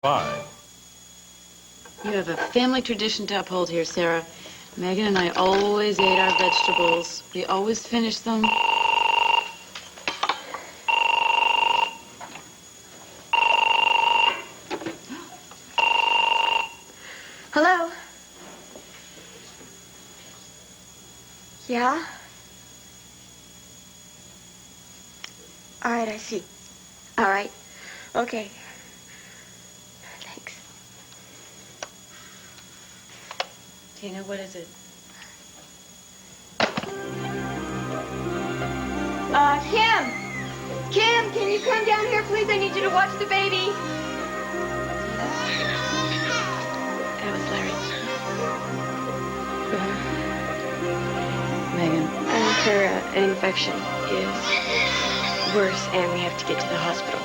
5. You have a family tradition to uphold here, Sarah. Megan and I always ate our vegetables. We always finished them. Hello? Yeah? All right, I see. All right. Okay. Thanks. Tina, what is it? Kim, can you come down here, please? I need you to watch the baby. That was Larry. Megan. Her infection is worse, and we have to get to the hospital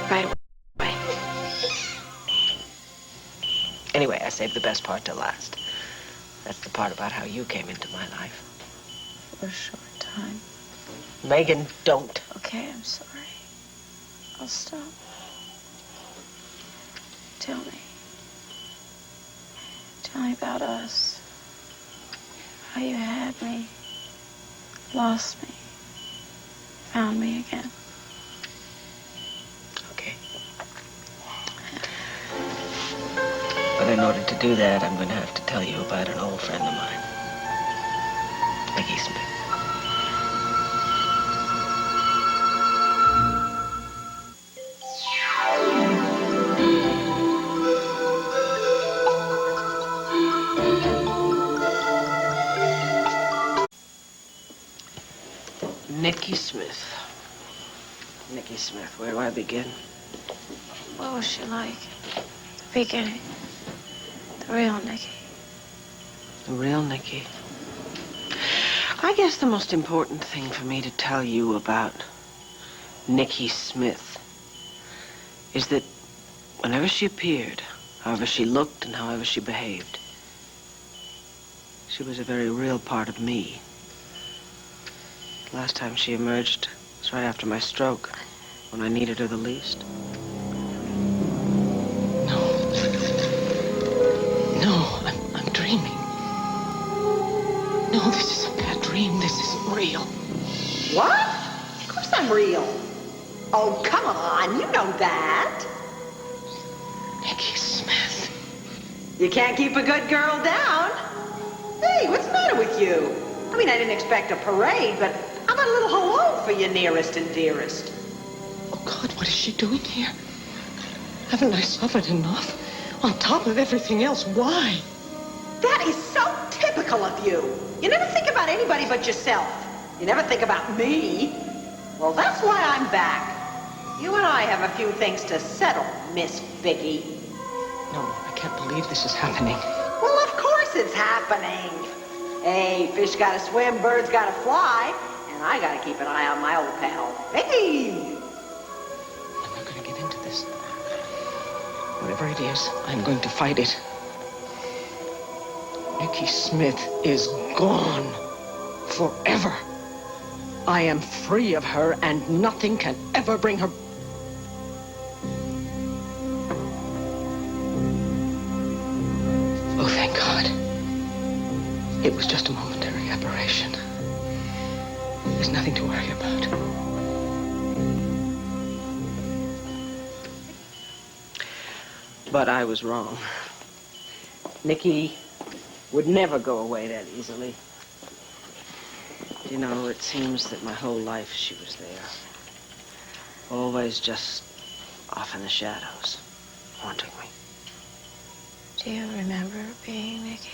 right away. Anyway, I saved the best part till last. That's the part about how you came into my life. For a short time. Megan, don't. Okay, I'm sorry. I'll stop. Tell me. Tell me about us. How you had me, lost me, found me again. Okay. But in order to do that, I'm going to have to tell you about an old friend of mine, Nicky Smith. Nicky Smith. Nicky Smith, where do I begin? What was she like? The beginning. The real Nicky. The real Nicky. I guess the most important thing for me to tell you about Nicky Smith is that whenever she appeared, however she looked and however she behaved, she was a very real part of me. Last time she emerged was right after my stroke, when I needed her the least. No, I'm dreaming. No, this is a bad dream. This isn't real. What? Of course I'm real. Oh, come on, you know that. Nicky Smith. You can't keep a good girl down. Hey, what's the matter with you? I mean, I didn't expect a parade, but how about a little hello for your nearest and dearest? Oh, God, what is she doing here? Haven't I suffered enough? On top of everything else, why? That is so typical of you. You never think about anybody but yourself. You never think about me. Well, that's why I'm back. You and I have a few things to settle, Miss Vicky. No, I can't believe this is happening. Well, of course it's happening. Hey, fish gotta swim, birds gotta fly, and I gotta keep an eye on my old pal, Vicky. I'm not going to get into this. Whatever it is, I'm going to fight it. Nicky Smith is gone. Forever. I am free of her, and nothing can ever bring her... Oh, thank God. It was just a momentary aberration. There's nothing to worry about. But I was wrong. Nicky would never go away that easily. You know, it seems that my whole life she was there. Always just off in the shadows, haunting me. Do you remember being Nicky?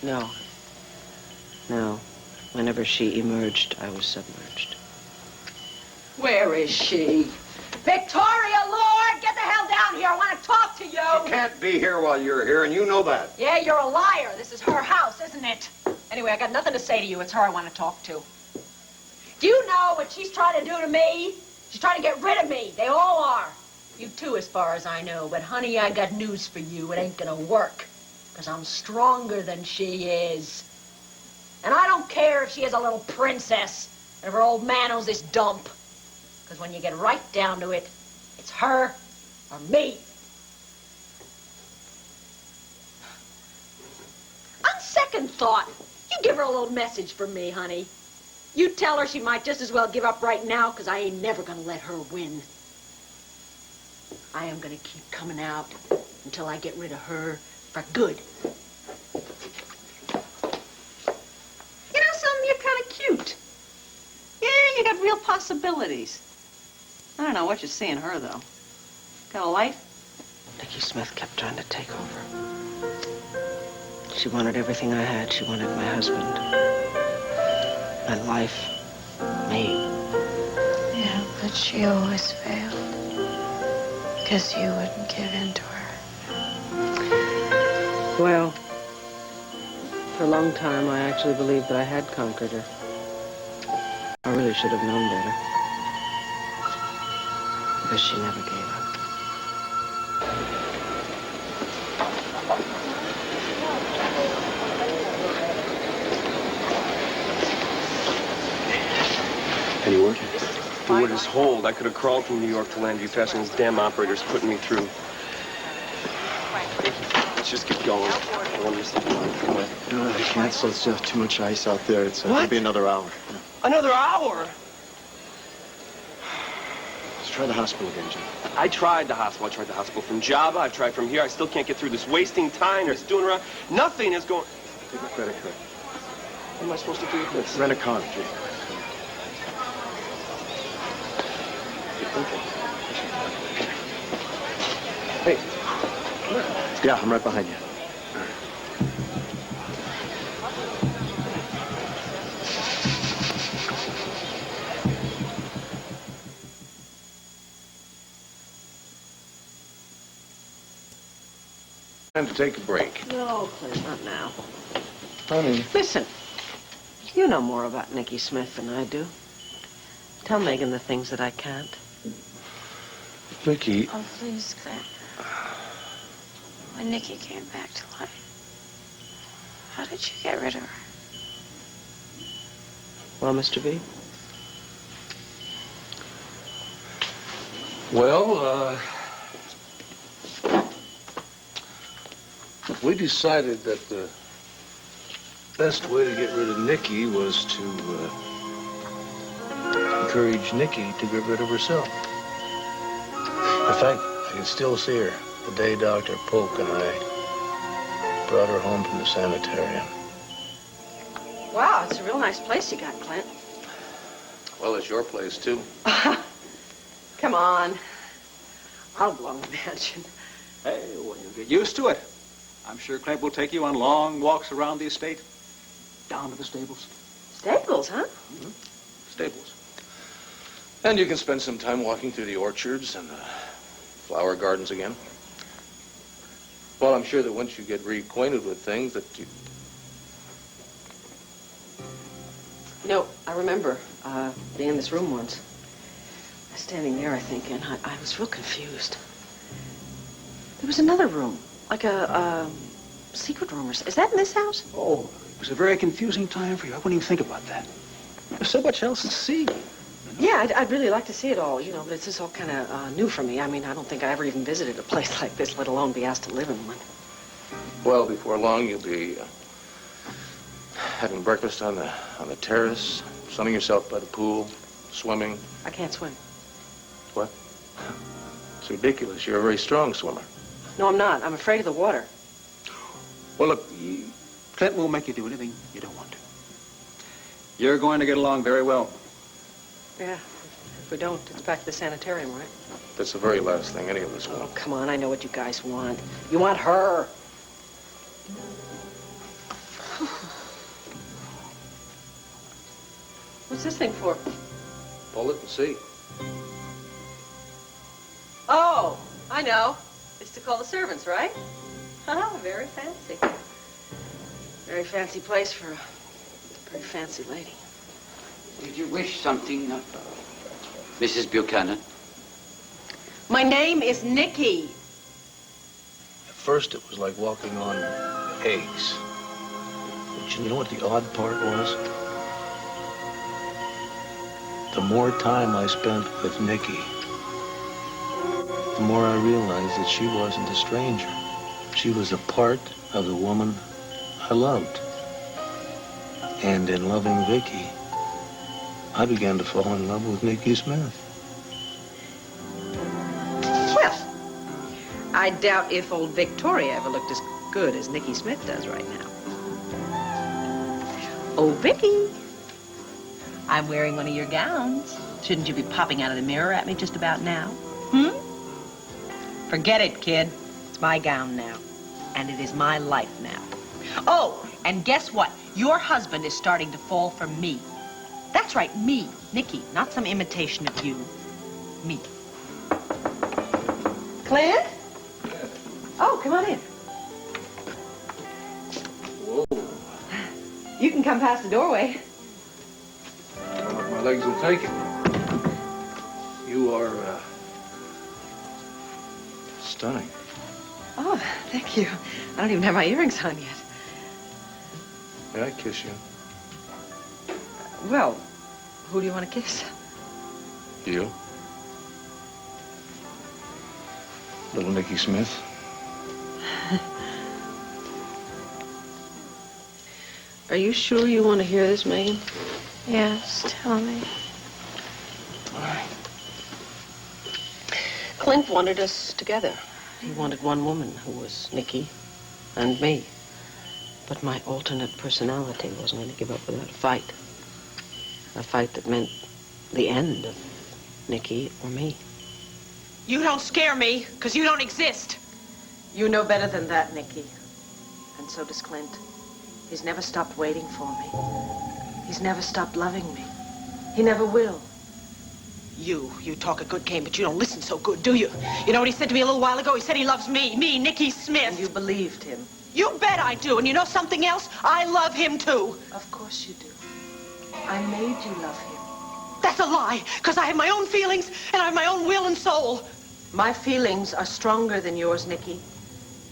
No. No. Whenever she emerged, I was submerged. Where is she? Victoria, Lord, get the hell down here. I want to talk to you. She can't be here while you're here, and you know that. Yeah, you're a liar. This is her house, isn't it? Anyway, I got nothing to say to you. It's her I want to talk to. Do you know what she's trying to do to me? She's trying to get rid of me. They all are. You too, as far as I know. But, honey, I got news for you. It ain't gonna work. Because I'm stronger than she is. And I don't care if she is a little princess and if her old man owns this dump. Because when you get right down to it, it's her Or me. On second thought, you give her a little message for me, honey. You tell her she might just as well give up right now, because I ain't never gonna let her win. I am gonna keep coming out until I get rid of her for good. You know something? You're kind of cute. Yeah, you got real possibilities. I don't know what you see in her, though. Got a life? Nikki Smith kept trying to take over. She wanted everything I had. She wanted my husband, my life, me. Yeah, but she always failed. Because you wouldn't give in to her. Well, for a long time, I actually believed that I had conquered her. I really should have known better. Because she never gave up. Any word? The word is hold. I could have crawled from New York to Landview faster than this damn operator's putting me through. Let's just get going. I don't understand. Come on. No, I can't. So it's too much ice out there. It's What? It'll be another hour. Yeah. Another hour? Let's try the hospital again, Jim. I tried the hospital. I tried the hospital from Java. I've tried from here. I still can't get through this. Wasting time. It's doing around. Nothing is going... Take a credit card. What am I supposed to do with this? Rent a car, Jim. Hey, come on. Yeah, I'm right behind you. Time to take a break. No, Clint, not now. Honey. Listen, you know more about Nikki Smith than I do. Tell Megan the things that I can't. Vicky. Oh, please, Clint. When Nikki came back to life, how did you get rid of her? Well, Mr. B? Well, we decided that the best way to get rid of Nikki was to encourage Nikki to get rid of herself. In fact, I can still see her the day Dr. Polk and I brought her home from the sanitarium. Wow, it's a real nice place you got, Clint. Well, it's your place, too. Come on. I'll belong in the mansion. Hey, well, you'll get used to it. I'm sure Clint will take you on long walks around the estate, down to the stables. Staples, huh? Stables. And you can spend some time walking through the orchards and the flower gardens again. Well, I'm sure that once you get reacquainted with things that you... You know, I remember being in this room once. I was standing there, I think, and I was real confused. There was another room, like a secret room. Is that in this house? Oh, it was a very confusing time for you. I wouldn't even think about that. There's so much else to see. Yeah, I'd really like to see it all, you know, but it's just all kind of new for me. I mean, I don't think I ever even visited a place like this, let alone be asked to live in one. Well, before long, you'll be having breakfast on the terrace, sunning yourself by the pool, swimming. I can't swim. What? It's ridiculous. You're a very strong swimmer. No, I'm not. I'm afraid of the water. Well, look, Clint won't make you do anything you don't want to. You're going to get along very well. Yeah, if we don't, it's back to the sanitarium, right? That's the very last thing any of us Oh, want. come on, I know what you guys want. You want her. What's this thing for? Pull it and see. Oh, I know. It's to call the servants, right? Oh, very fancy. Very fancy place for a very fancy lady. Did you wish something, Mrs. Buchanan? My name is Nikki. At first, it was like walking on eggs. But you know what the odd part was? The more time I spent with Nikki, the more I realized that she wasn't a stranger. She was a part of the woman I loved. And in loving Vicky, I began to fall in love with Nikki Smith. Well, I doubt if old Victoria ever looked as good as Nikki Smith does right now. Oh, Vicky, I'm wearing one of your gowns. Shouldn't you be popping out of the mirror at me just about now? Forget it, kid. It's my gown now. And it is my life now. Oh, and guess what? Your husband is starting to fall for me. That's right, me, Nikki, not some imitation of you. Me. Clint? Oh, come on in. Whoa. You can come past the doorway. I don't know if my legs will take it. You are, stunning. Oh, thank you. I don't even have my earrings on yet. May I kiss you? Well, who do you want to kiss? You? Little Nikki Smith? Are you sure you want to hear this, Megan? Yes, tell me. All right. Clint wanted us together. He wanted one woman who was Nikki and me. But my alternate personality wasn't going to give up without a fight. A fight that meant the end of Nikki or me. You don't scare me, because you don't exist. You know better than that, Nikki. And so does Clint. He's never stopped waiting for me. He's never stopped loving me. He never will. You talk a good game, but you don't listen so good, do you? You know what he said to me a little while ago? He said he loves me, Nikki Smith. And you believed him. You bet I do. And you know something else? I love him, too. Of course you do. I made you love him. That's a lie, because I have my own feelings, and I have my own will and soul. My feelings are stronger than yours, Nikki.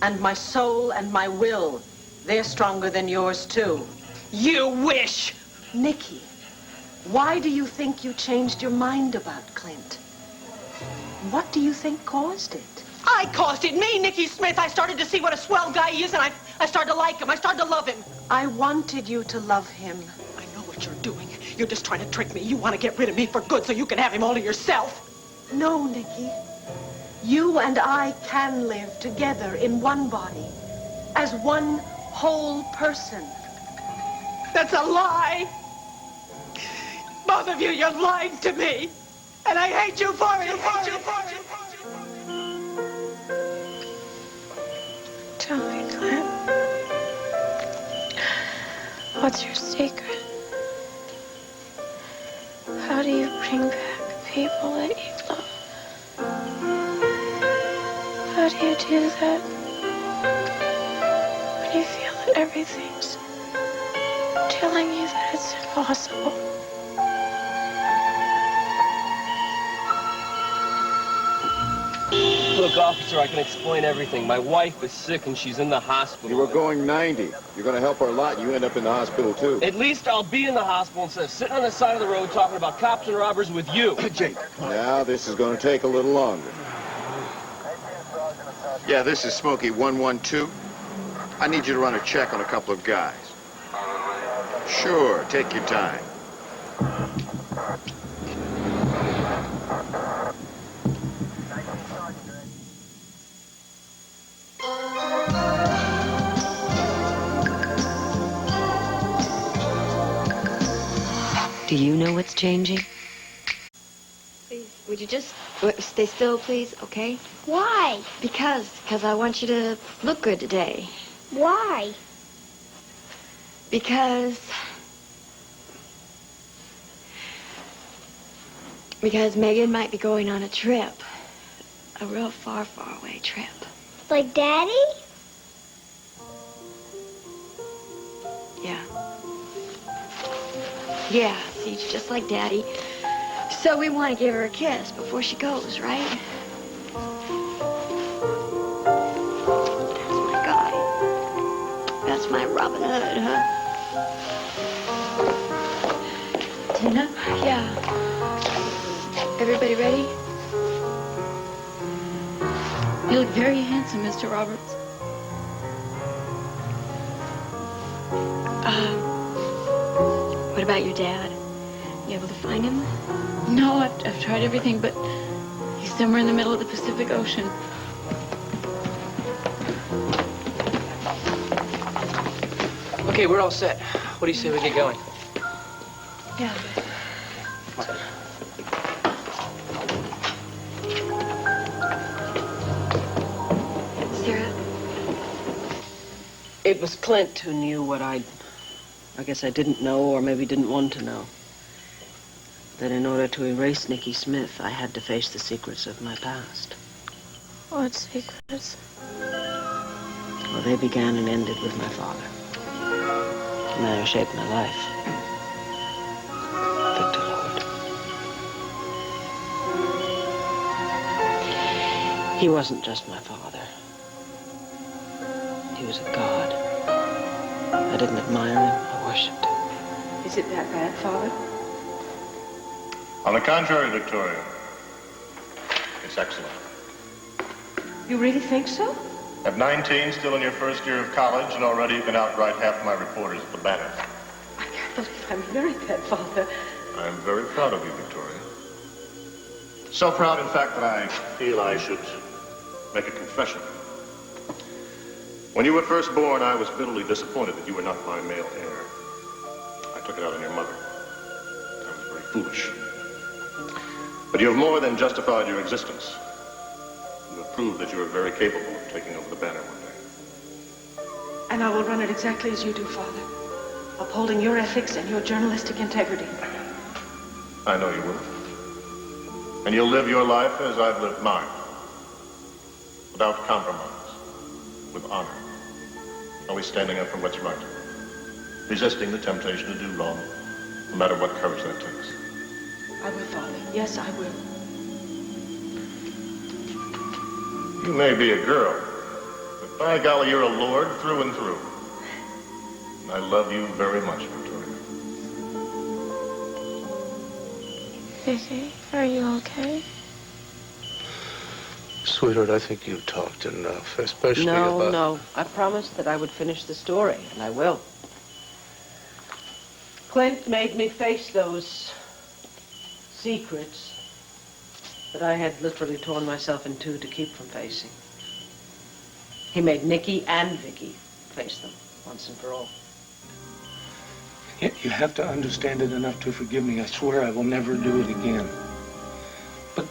And my soul and my will, they're stronger than yours, too. You wish. Nikki, why do you think you changed your mind about Clint? What do you think caused it? I caused it. Me, Nikki Smith. I started to see what a swell guy he is, and I started to like him. I started to love him. I wanted you to love him. I know what you're doing. You're just trying to trick me. You want to get rid of me for good so you can have him all to yourself. No, Nikki. You and I can live together in one body, as one whole person. That's a lie. Both of you, you're lying to me. And I hate you for it. Tell me, Clint. What's your secret? How do you bring back people that you love? How do you do that when you feel that everything's telling you that it's impossible? Look, officer, I can explain everything. My wife is sick and she's in the hospital. You were going 90. You're going to help her a lot. You end up in the hospital, too. At least I'll be in the hospital instead of sitting on the side of the road talking about cops and robbers with you. Jake. Now, this is going to take a little longer. Yeah, this is Smokey 112. I need you to run a check on a couple of guys. Sure, take your time. Do you know what's changing? Please, would you just stay still, please, okay? Why? Because I want you to look good today. Why? Because Megan might be going on a trip. A real far, far away trip. Like Daddy? Yeah. Yeah, see, just like Daddy. So we want to give her a kiss before she goes, right? That's my guy. That's my Robin Hood, huh? Tina? Yeah. Everybody ready? You look very handsome, Mr. Roberts. What about your dad? You able to find him? No, I've tried everything, but he's somewhere in the middle of the Pacific Ocean. Okay, we're all set. What do you say we get going? Yeah. Sarah? It was Clint who knew what I guess I didn't know, or maybe didn't want to know. That in order to erase Nicky Smith, I had to face the secrets of my past. What secrets? Well, they began and ended with my father. The man who shaped my life. Victor Lord. He wasn't just my father. He was a god. I didn't admire him. I worshipped him. Is it that bad, Father? On the contrary, Victoria, it's excellent. You really think so? At 19, still in your first year of college, and already you can outwrite half my reporters at the Banner. I can't believe I'm married that, Father. I'm very proud of you, Victoria. So proud, in fact, that I feel I should make a confession. When you were first born, I was bitterly disappointed that you were not my male heir. I took it out on your mother. I was very foolish. But you have more than justified your existence. You have proved that you are very capable of taking over the Banner one day. And I will run it exactly as you do, Father. Upholding your ethics and your journalistic integrity. I know you will. And you'll live your life as I've lived mine. Without compromise. With honor. Always standing up for what's right. Resisting the temptation to do wrong, no matter what courage that takes. I will, Father. Yes, I will. You may be a girl, but by golly, you're a lord through and through. And I love you very much, Victoria. Vicky, are you okay? Sweetheart, I think you've talked enough, especially about... No. I promised that I would finish the story, and I will. Clint made me face those secrets that I had literally torn myself in two to keep from facing. He made Nicky and Vicky face them once and for all. Yet you have to understand it enough to forgive me. I swear I will never do it again. But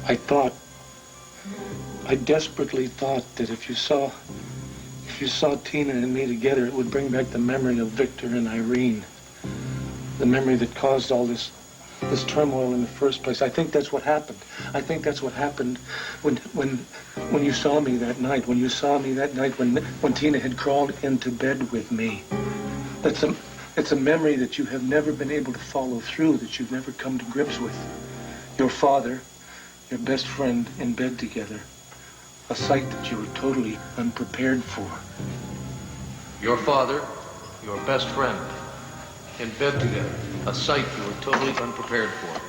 I desperately thought that if you saw Tina and me together, it would bring back the memory of Victor and Irene. The memory that caused all this turmoil in the first place. I think that's what happened. I think that's what happened when you saw me that night. When you saw me that night when Tina had crawled into bed with me. It's a memory that you have never been able to follow through, that you've never come to grips with. Your father, your best friend in bed together. A sight that you were totally unprepared for. Your father, your best friend, in bed together. A sight you were totally unprepared for.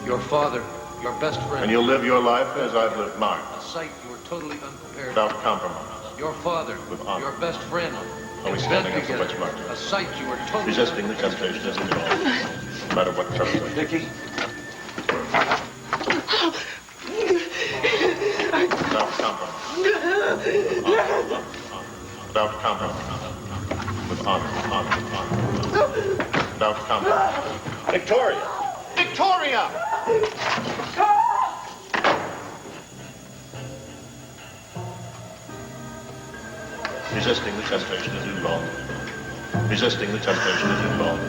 Your father, your best friend. And you'll live your life as I've lived mine. A sight you were totally unprepared without for. compromise. Your father, with honor. your best friend. Always standing up for what's right. A sight you were totally resisting the temptation as involved. No matter what comes of it. Nicky. Without compromise. Without compromise. With honor. Without compromise. Victoria! Victoria! Resisting the temptation to do wrong. Resisting the temptation to do wrong.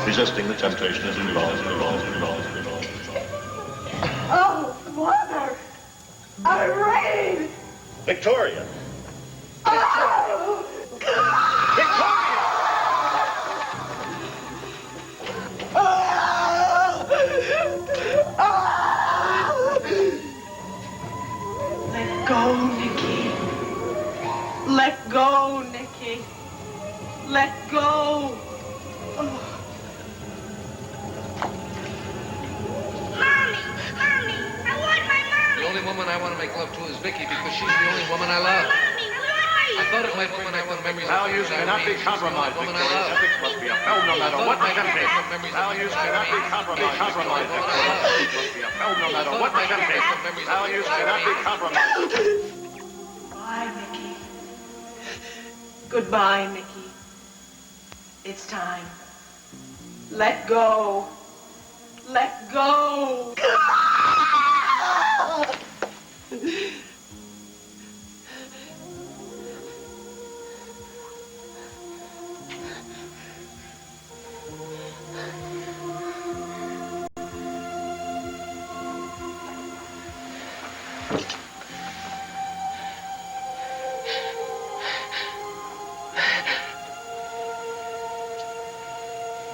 Resisting the temptation to do wrong. Oh, Mother! Irene! Victoria! Oh! Victoria! Let go, Nicky. Let go, Nicky. Let go. Oh. Mommy! I want my mommy! The only woman I want to make love to is Vicky because she's the only woman I love. I thought it might bring back the memories of Values cannot be compromised, Victoria. Ethics must be upheld no matter what the temptation. Values cannot be compromised, Victoria. Ethics must be upheld no matter what the temptation. Values cannot be compromised. Bye, Nicky. Goodbye, Nicky. It's time. Let go. Let go.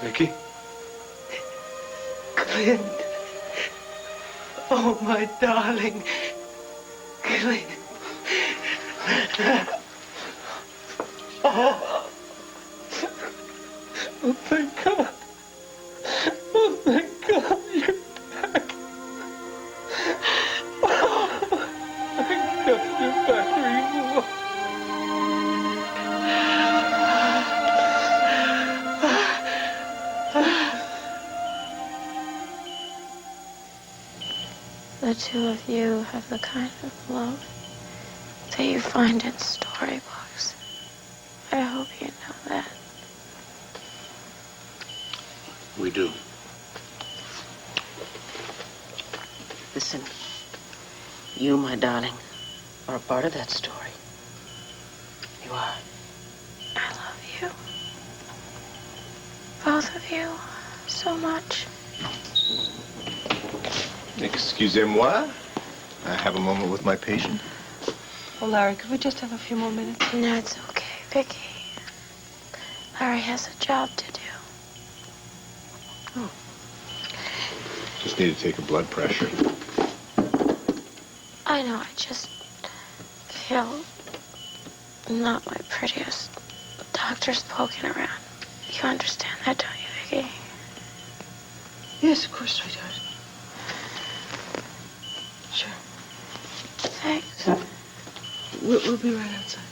Vicky? Clint. Oh, my darling. Clint. Oh, thank God. Oh, thank God you're back. Oh, thank God you're back, Remo. The two of you have the kind of love that you find in storybooks. I hope you know that. We do. Listen, you, my darling, are a part of that story. You are. I love you. Both of you so much. Excusez-moi. I have a moment with my patient. Oh, Larry, could we just have a few more minutes? No, it's okay, Vicky. Larry has a job to do. Oh. Just need to take a blood pressure. I know, I just feel not my prettiest. The doctor's poking around. You understand that, don't you, Vicky? Yes, of course, sweetheart. Sure. Thanks. We'll be right outside.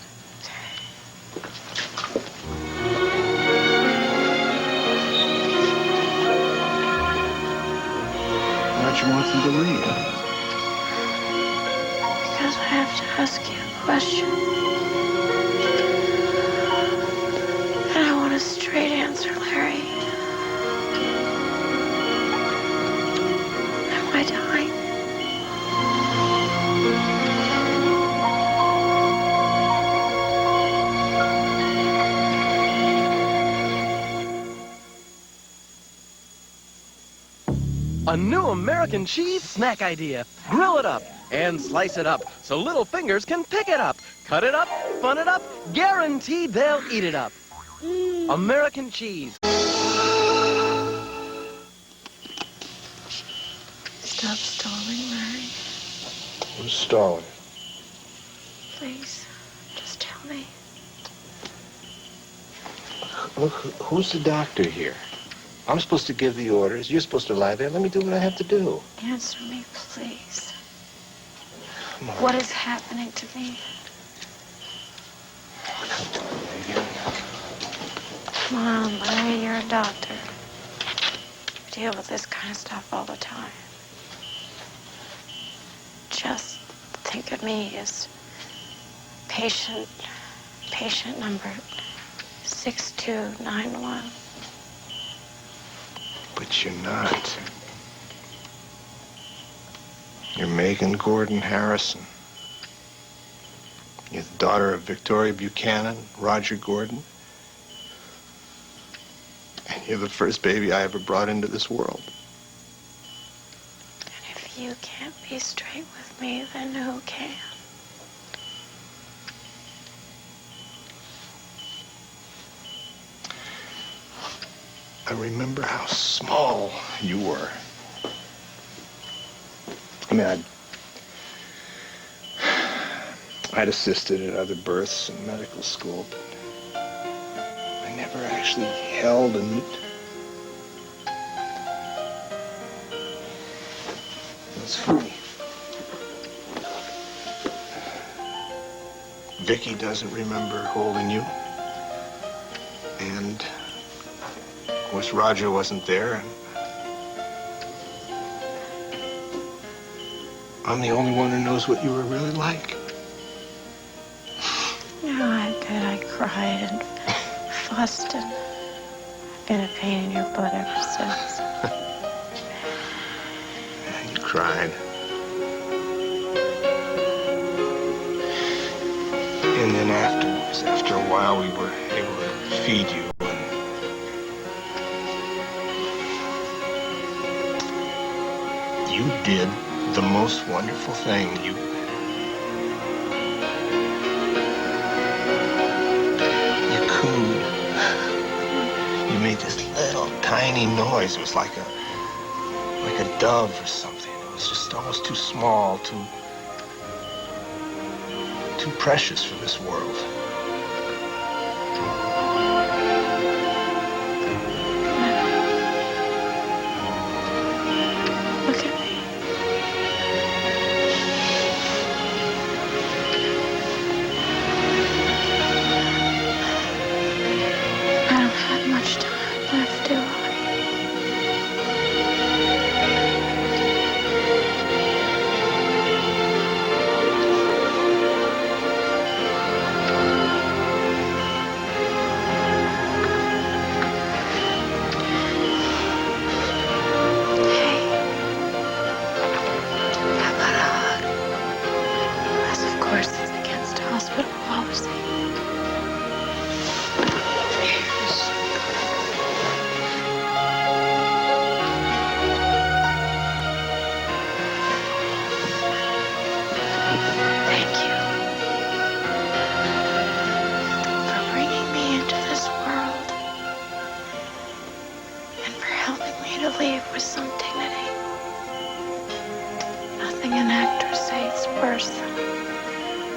Why'd you want them to leave? Because I have to ask you a question. And I want a straight answer, Larry. Am I dying? A new American cheese snack idea. Grill it up and slice it up so little fingers can pick it up. Cut it up, fun it up, guaranteed they'll eat it up. American cheese. Stop stalling, Larry. Who's stalling? Please, just tell me. Look, who's the doctor here? I'm supposed to give the orders. You're supposed to lie there. Let me do what I have to do. Answer me, please. Come on. What is happening to me? Come on, Megan. Come on, Larry, you're a doctor. You deal with this kind of stuff all the time. Just think of me as patient number 6291. But you're not. You're Megan Gordon Harrison. You're the daughter of Victoria Buchanan, Roger Gordon. And you're the first baby I ever brought into this world. And if you can't be straight with me, then who can? I remember how small you were. I mean, I'd assisted at other births in medical school, but I never actually held a newt. It's funny. Vicky doesn't remember holding you. And, of course, Roger wasn't there. And I'm the only one who knows what you were really like. No, I did. I cried and fussed, and I've been a pain in your butt ever since. You cried. And then afterwards, after a while, we were able to feed you. And you did the most wonderful thing. You cooed. You made this little tiny noise. It was like a dove or something. It was just almost too small, too precious for this world. Look at me. I don't have much time left, do I?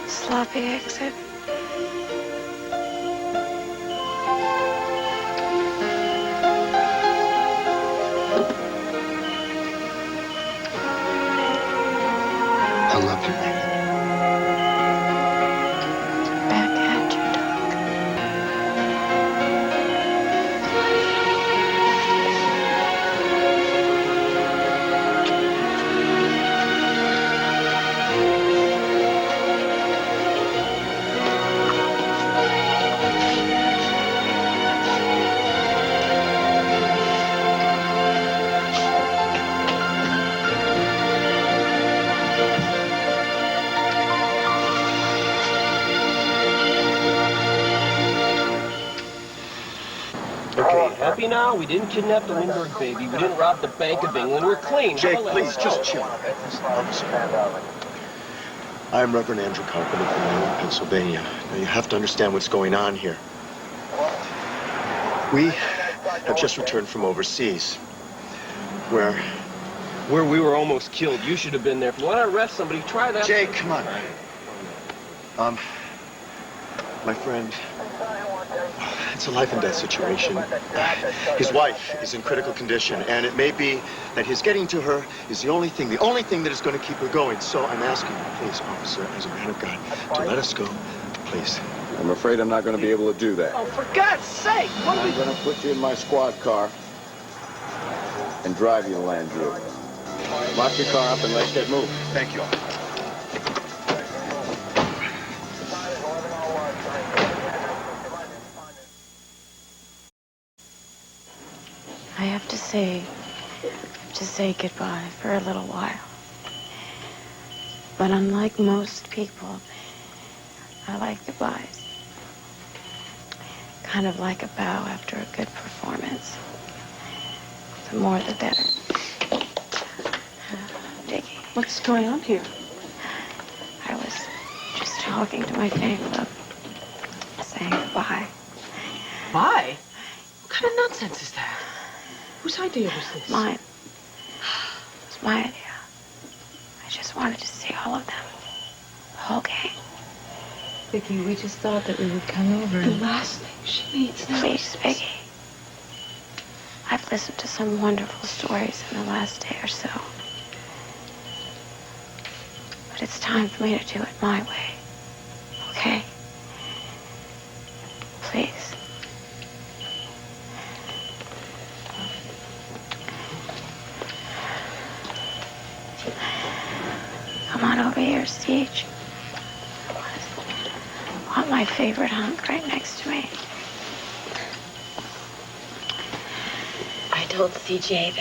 Sloppy exit. I love you, Megan. Back at you, Doc. Okay, happy now? We didn't kidnap the Lindbergh baby. We didn't rob the Bank of England. We're clean. Jake, please, just chill. Officer, I'm Reverend Andrew Carpenter from Maryland, Pennsylvania. Now, you have to understand what's going on here. We have just returned from overseas, where we were almost killed. You should have been there. If you want to arrest somebody, try that. Jake, come on. My friend, it's a life and death situation. His wife is in critical condition, and it may be that his getting to her is the only thing that is going to keep her going. So I'm asking you, please, officer, as a man of God, to let us go, please. I'm afraid I'm not going to be able to do that. Oh, for God's sake! I'm going to put you in my squad car and drive you to Landview. Lock your car up and let's get moving. Thank you. I have to say goodbye for a little while. But unlike most people, I like goodbyes. Kind of like a bow after a good performance. The more the better. Vicky. What's going on here? I was just talking to my fan club, saying goodbye. Why? What kind of nonsense is that? Whose idea was this? Mine. It's my idea. I just wanted to see all of them. The whole gang. Vicky, we just thought that we would come over. The last thing she needs now. Please, Vicky. I've listened to some wonderful stories in the last day or so. But it's time for me to do it my way. Okay? beach. I want my favorite hunk right next to me. I told CJ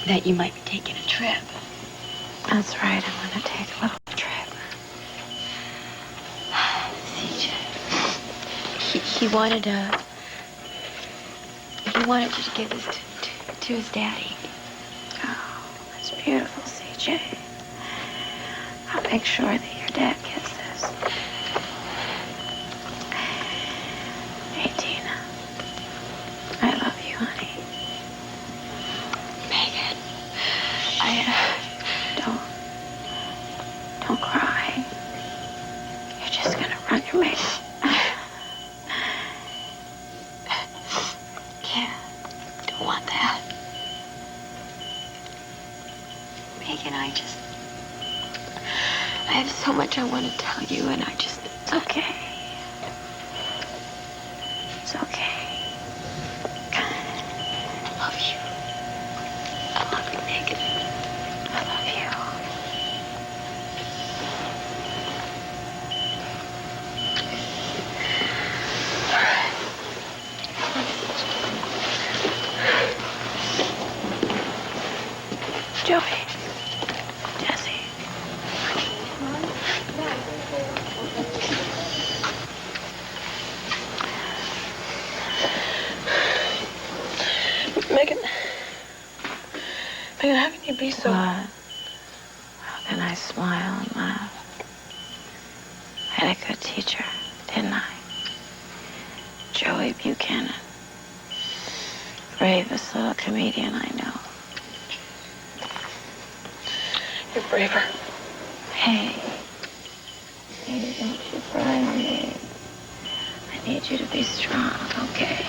that you might be taking a trip. That's right, I'm gonna take a little trip. CJ, he wanted you to give this to his daddy. Oh, that's beautiful, CJ. I'll make sure that your dad gets this. Hey, Tina. I love you, honey. Megan, Don't cry. You're just gonna run your makeup. don't want that. Megan, I have so much I want to tell you, and It's okay. It's okay. I love you. I love you, Megan. I love you. Joey. Jesse. Megan, how can you be so... What? How can I smile and laugh? I had a good teacher, didn't I? Joey Buchanan. Bravest little comedian I know. You're braver. Hey. Maybe don't you cry on me. I need you to be strong, okay?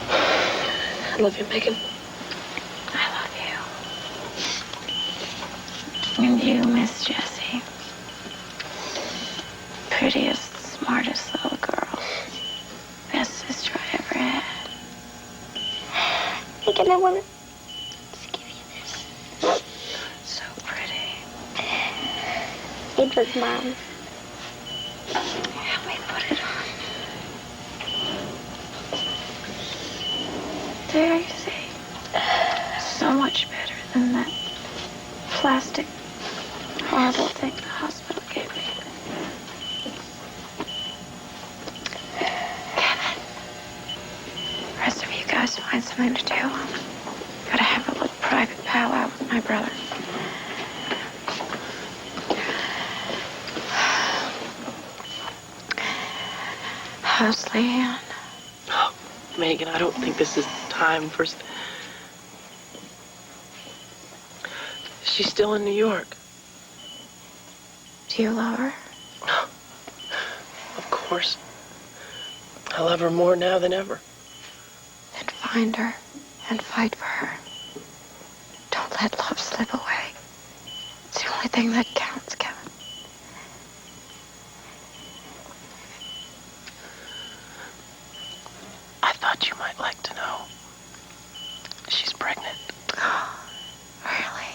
I love you, Megan. I love you. And you, Miss Jessie. Prettiest, smartest little girl. Best sister I ever had. Megan, I want to... So pretty. It was Mom. Help me put it on. There, you see. So much better than that plastic, horrible thing the hospital gave me. Kevin. The rest of you guys find something to do. Gotta have a little private powwow with my brother. How's Leanne? Oh, Megan, I don't think this is the time for... She's still in New York. Do you love her? Of course. I love her more now than ever. Then find her and fight for her. Don't let love slip away. It's the only thing that counts, Kevin. I thought you might like to know. She's pregnant. Really?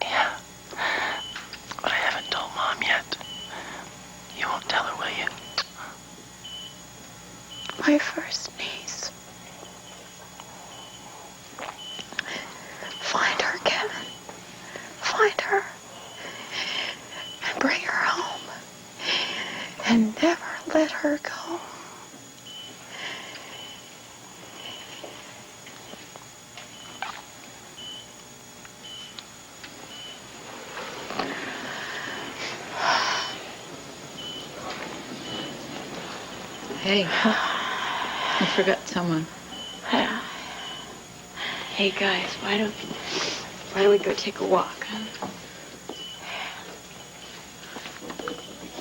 Yeah. But I haven't told Mom yet. You won't tell her, will you? My first niece. Find her, Kevin. Find her. And bring her home. And never let her go. Hey, I forgot someone. Hey guys, why don't we go take a walk?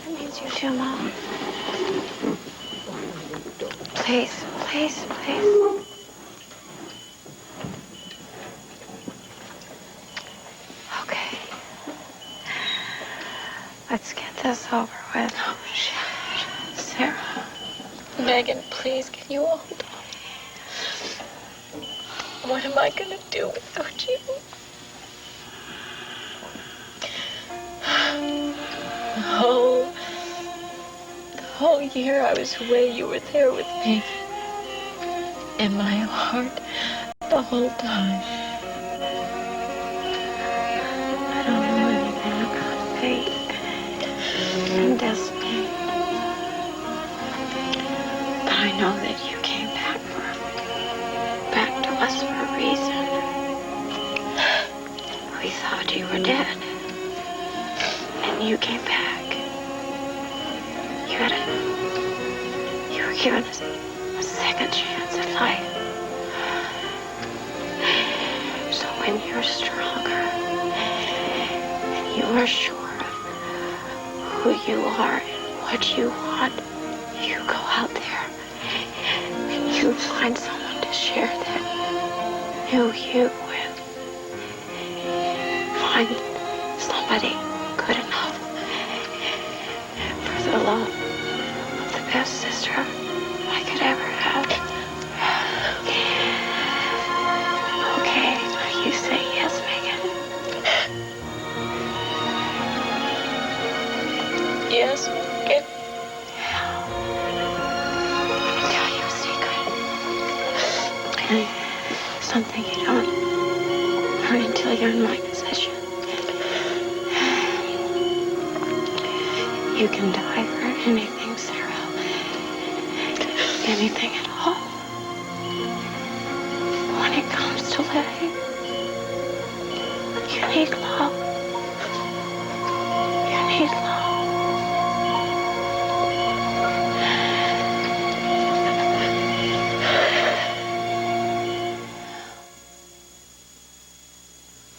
That means you too, Mom. Please, please, please. Okay. Let's get this over with. Oh, shit. Sarah. Megan, please, can you hold on? What am I gonna do without you? year I was away, you were there with me. In my heart the whole time. I don't know anything about fate and destiny. But I know that you came back to us for a reason. We thought you were dead. And you came back. You were given a second chance at life. So when you're stronger and you are sure of who you are and what you want, you go out there and you find someone to share that new you with. Find somebody good enough for the love of the best sister I could ever have. Okay, you say yes, Megan. Yes, Megan. I'll tell you a secret. Something you don't learn until you're in my position. You can die for anything, Sarah. Anything at all. When it comes to living, you need love. You need love.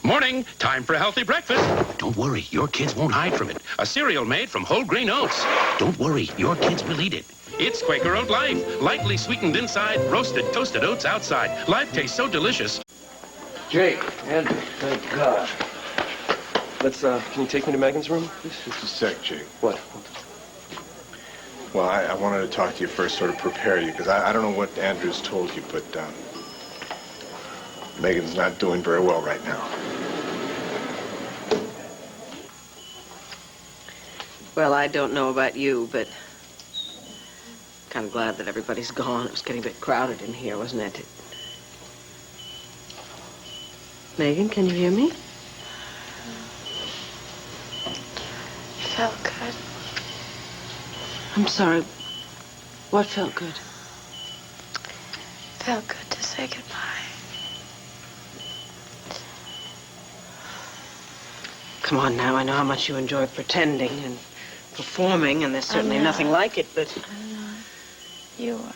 Morning. Time for a healthy breakfast. Don't worry, your kids won't hide from it. A cereal made from whole grain oats. Don't worry, your kids will eat it. It's Quaker Oat Life. Lightly sweetened inside, roasted, toasted oats outside. Life tastes so delicious. Jake, Andrew, thank God. Can you take me to Megan's room, please? Just a sec, Jake. What? Well, I wanted to talk to you first, sort of prepare you, because I don't know what Andrew's told you, but Megan's not doing very well right now. Well, I don't know about you, but I'm kind of glad that everybody's gone. It was getting a bit crowded in here, wasn't it? Megan, can you hear me? Felt good. I'm sorry. What felt good? Felt good to say goodbye. Come on now, I know how much you enjoy pretending and performing, and there's certainly nothing like it, but... I know. You are.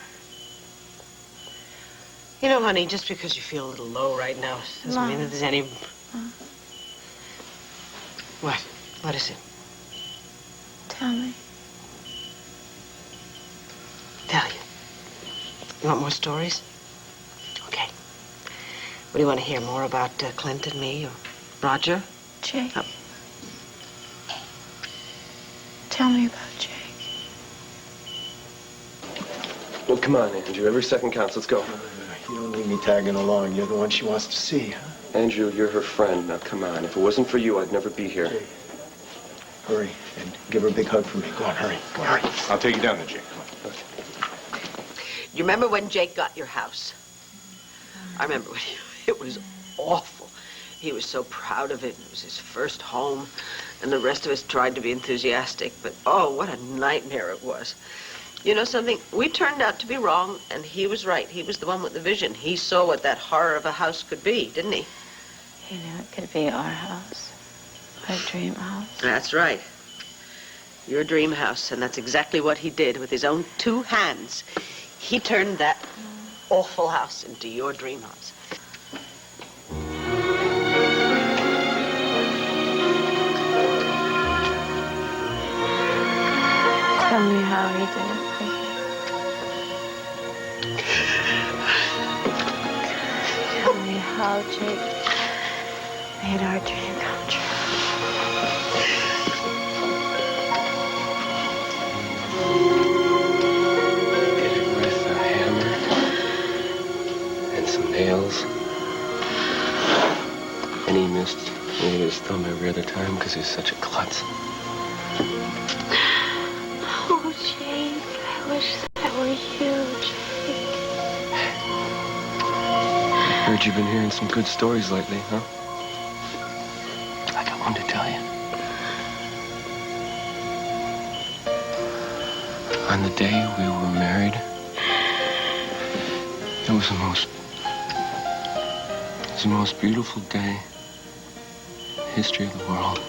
You know, honey, just because you feel a little low right now doesn't mean that there's any... What? What is it? Tell me. Tell you. You want more stories? Okay. What do you want to hear? More about Clint and me or Roger? Jake. Oh. Tell me about Jake. Well, come on, Andrew. Every second counts. Let's go. You don't need me tagging along. You're the one she wants to see, huh? Andrew, you're her friend. Now, come on. If it wasn't for you, I'd never be here. Jake, hurry and give her a big hug for me. Go on, hurry. Go on, hurry. I'll take you down there, Jake. Come on. You remember when Jake got your house? I remember when it was awful. He was so proud of it. It was his first home, and the rest of us tried to be enthusiastic, but oh, what a nightmare it was. You know something? We turned out to be wrong, and he was right. He was the one with the vision. He saw what that horror of a house could be, didn't he? He knew it could be our house. Our dream house. That's right. Your dream house, and that's exactly what he did with his own 2 hands. He turned that awful house into your dream house. Tell me how he did it, Vicky. Tell me how Jake made our dream come true. Did it with a hammer and some nails. And he missed with his thumb every other time because he's such a klutz. Oh, Jake. wish that were you, Jake. Heard you've been hearing some good stories lately, huh? I got one to tell you. On the day we were married, it was the most beautiful day in the history of the world.